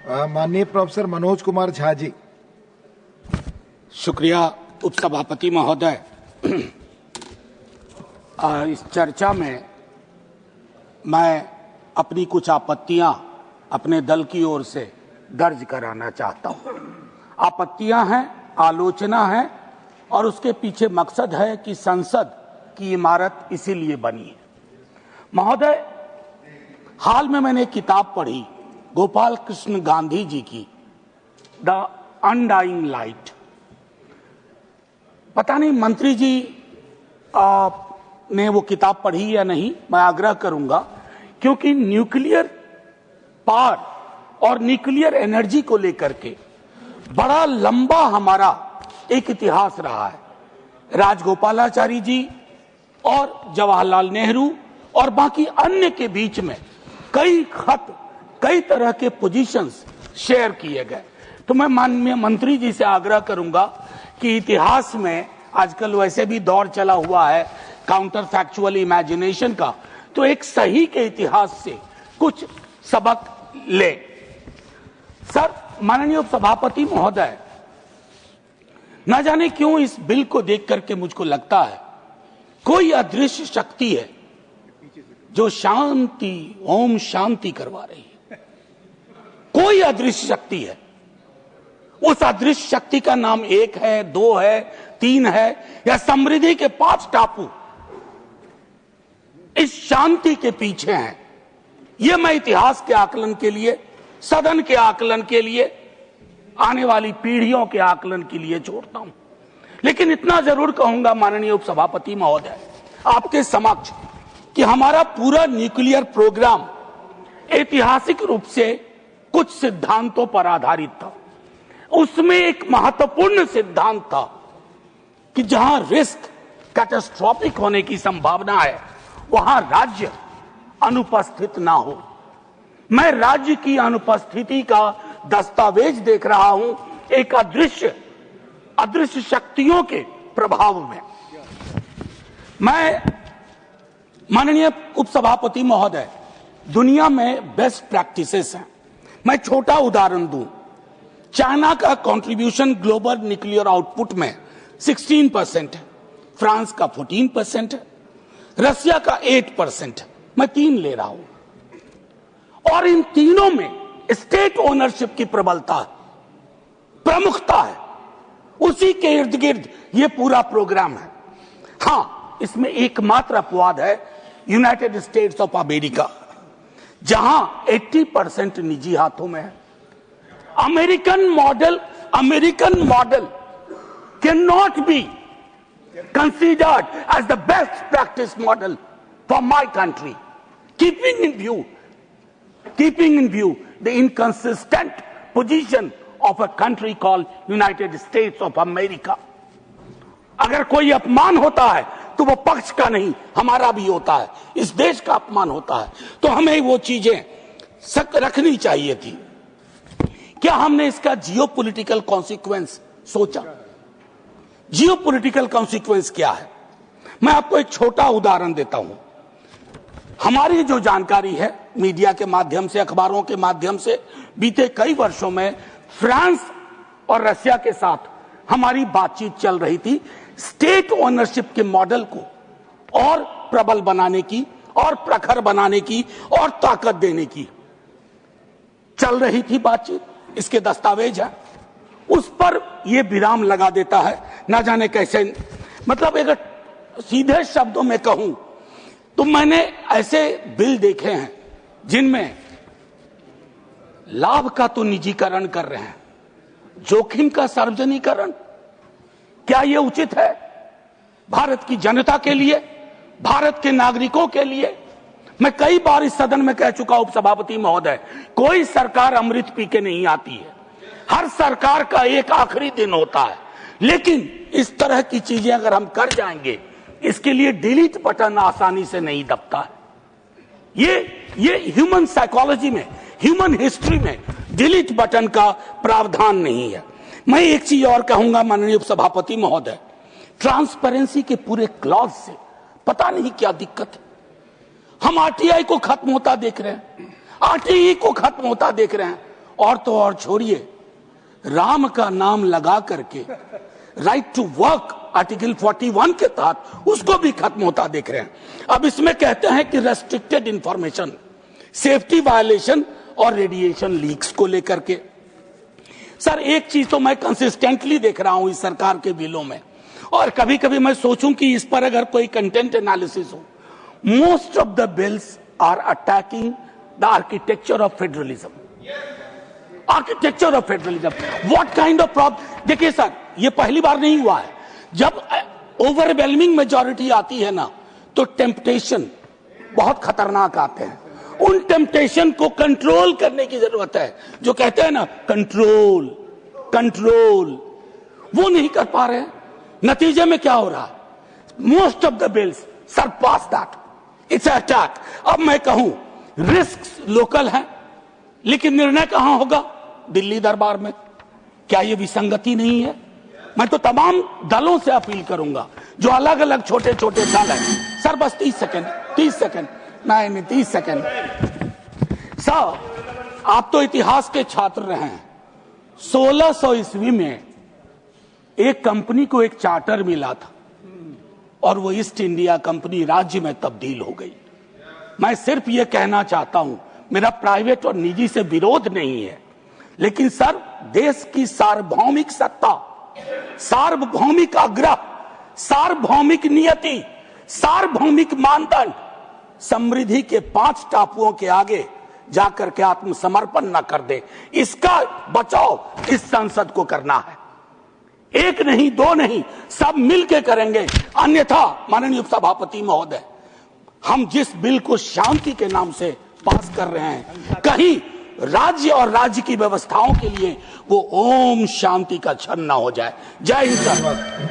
माननीय प्रोफेसर मनोज कुमार झा जी। शुक्रिया उपसभापति महोदय। इस चर्चा में मैं अपनी कुछ आपत्तियां अपने दल की ओर से दर्ज कराना चाहता हूं। आपत्तियां हैं, आलोचना है और उसके पीछे मकसद है कि संसद की इमारत इसीलिए बनी है। महोदय, हाल में मैंने एक किताब पढ़ी गोपाल कृष्ण गांधी जी की, द अनडाइंग लाइट। पता नहीं मंत्री जी ने वो किताब पढ़ी या नहीं, मैं आग्रह करूंगा, क्योंकि न्यूक्लियर पावर और न्यूक्लियर एनर्जी को लेकर के बड़ा लंबा हमारा एक इतिहास रहा है। राजगोपालाचारी जी और जवाहरलाल नेहरू और बाकी अन्य के बीच में कई खत, कई तरह के पोजीशंस शेयर किए गए। तो मैं माननीय मंत्री जी से आग्रह करूंगा कि इतिहास में आजकल वैसे भी दौर चला हुआ है काउंटर फैक्चुअल इमेजिनेशन का, तो एक सही के इतिहास से कुछ सबक ले। सर, माननीय उपसभापति महोदय, न जाने क्यों इस बिल को देख करके मुझको लगता है कोई अदृश्य शक्ति है जो शांति, ओम शांति करवा रही है। कोई अदृश्य शक्ति है। उस अदृश्य शक्ति का नाम 1 है, 2 है, 3 है या समृद्धि के 5 टापू इस शांति के पीछे हैं। यह मैं इतिहास के आकलन के लिए, सदन के आकलन के लिए, आने वाली पीढ़ियों के आकलन के लिए छोड़ता हूं। लेकिन इतना जरूर कहूंगा माननीय उपसभापति महोदय आपके समक्ष कि हमारा पूरा न्यूक्लियर प्रोग्राम ऐतिहासिक रूप से कुछ सिद्धांतों पर आधारित था। उसमें एक महत्वपूर्ण सिद्धांत था कि जहां रिस्क कैटास्ट्रोफिक होने की संभावना है वहां राज्य अनुपस्थित ना हो। मैं राज्य की अनुपस्थिति का दस्तावेज देख रहा हूं एक अदृश्य शक्तियों के प्रभाव में। मैं माननीय उपसभापति महोदय, दुनिया में बेस्ट प्रैक्टिसेस हैं। मैं छोटा उदाहरण दूं, चाइना का कंट्रीब्यूशन ग्लोबल न्यूक्लियर आउटपुट में 16% है, फ्रांस का 14% है, रसिया का 8% है। मैं 3 ले रहा हूं और इन तीनों में स्टेट ओनरशिप की प्रबलता है, प्रमुखता है। उसी के इर्द गिर्द ये पूरा प्रोग्राम है। हां, इसमें एकमात्र अपवाद है यूनाइटेड स्टेट्स ऑफ अमेरिका, जहां 80% निजी हाथों में है। American model can not be considered as the best practice model for my country, keeping in view the inconsistent position of a country called United States of America. अगर कोई अपमान होता है तो वो पक्ष का नहीं, हमारा भी होता है, इस देश का अपमान होता है। तो हमें वो चीजें रखनी चाहिए थी। क्या हमने इसका जियोपॉलिटिकल कॉन्सिक्वेंस सोचा? जियोपॉलिटिकल कॉन्सिक्वेंस क्या है? मैं आपको एक छोटा उदाहरण देता हूं। हमारी जो जानकारी है मीडिया के माध्यम से, अखबारों के माध्यम से, बीते कई वर्षों में फ्रांस और रशिया के साथ हमारी बातचीत चल रही थी स्टेट ओनरशिप के मॉडल को और प्रबल बनाने की और प्रखर बनाने की और ताकत देने की चल रही थी बातचीत। इसके दस्तावेज है। उस पर यह विराम लगा देता है, ना जाने कैसे। मतलब अगर सीधे शब्दों में कहूं तो मैंने ऐसे बिल देखे हैं जिनमें लाभ का तो निजीकरण कर रहे हैं, जोखिम का सार्वजनिकरण। क्या यह उचित है भारत की जनता के लिए, भारत के नागरिकों के लिए? मैं कई बार इस सदन में कह चुका उपसभापति महोदय, कोई सरकार अमृत पी के नहीं आती है। हर सरकार का एक आखिरी दिन होता है। लेकिन इस तरह की चीजें अगर हम कर जाएंगे, इसके लिए डिलीट बटन आसानी से नहीं दबता है। ये ह्यूमन साइकोलॉजी में, ह्यूमन हिस्ट्री में डिलीट बटन का प्रावधान नहीं है। मैं एक चीज और कहूंगा माननीय उपसभापति महोदय, ट्रांसपेरेंसी के पूरे क्लॉज से पता नहीं क्या दिक्कत है। हम आरटीआई को खत्म होता देख रहे हैं, आरटीई को खत्म होता देख रहे हैं और तो और छोड़िए, राम का नाम लगा करके राइट टू वर्क आर्टिकल 41 के तहत उसको भी खत्म होता देख रहे हैं। अब इसमें कहते हैं कि रेस्ट्रिक्टेड इंफॉर्मेशन, सेफ्टी वायलेशन और रेडिएशन लीक्स को लेकर के। सर एक चीज तो मैं कंसिस्टेंटली देख रहा हूं इस सरकार के बिलों में, और कभी कभी मैं सोचूं कि इस पर अगर कोई कंटेंट एनालिसिस हो, most of the bills are attacking the architecture of federalism. Architecture of federalism, what kind of problem. देखिए सर, ये पहली बार नहीं हुआ है। जब ओवरवेलमिंग मेजॉरिटी आती है ना, तो टेम्पटेशन बहुत खतरनाक आते हैं। उन टेम्पटेशन को कंट्रोल करने की जरूरत है। जो कहते हैं ना कंट्रोल कंट्रोल, वो नहीं कर पा रहे हैं। नतीजे में क्या हो रहा है? Most of the bills surpass that, it's attack. अब मैं कहूं रिस्क लोकल है, लेकिन निर्णय कहां होगा? दिल्ली दरबार में। क्या ये विसंगति नहीं है? मैं तो तमाम दलों से अपील करूंगा, जो अलग अलग छोटे छोटे दल हैं। सर बस 30 सेकंड, नहीं 30 सेकंड। सर आप तो इतिहास के छात्र रहे हैं। 1600 ईस्वी में एक कंपनी को एक चार्टर मिला था और वो ईस्ट इंडिया कंपनी राज्य में तब्दील हो गई। मैं सिर्फ ये कहना चाहता हूं, मेरा प्राइवेट और निजी से विरोध नहीं है, लेकिन सर देश की सार्वभौमिक सत्ता, सार्वभौमिक आग्रह, सार्वभौमिक नियति, सार्वभौमिक मानदंड समृद्धि के 5 टापुओं के आगे जाकर के आत्मसमर्पण न कर दे, इसका बचाव इस संसद को करना है। एक नहीं, 2 नहीं, सब मिलके करेंगे। अन्यथा माननीय उपसभापति महोदय, हम जिस बिल को शांति के नाम से पास कर रहे हैं, कहीं राज्य और राज्य की व्यवस्थाओं के लिए वो ओम शांति का क्षण ना हो जाए। जय हिंद सर।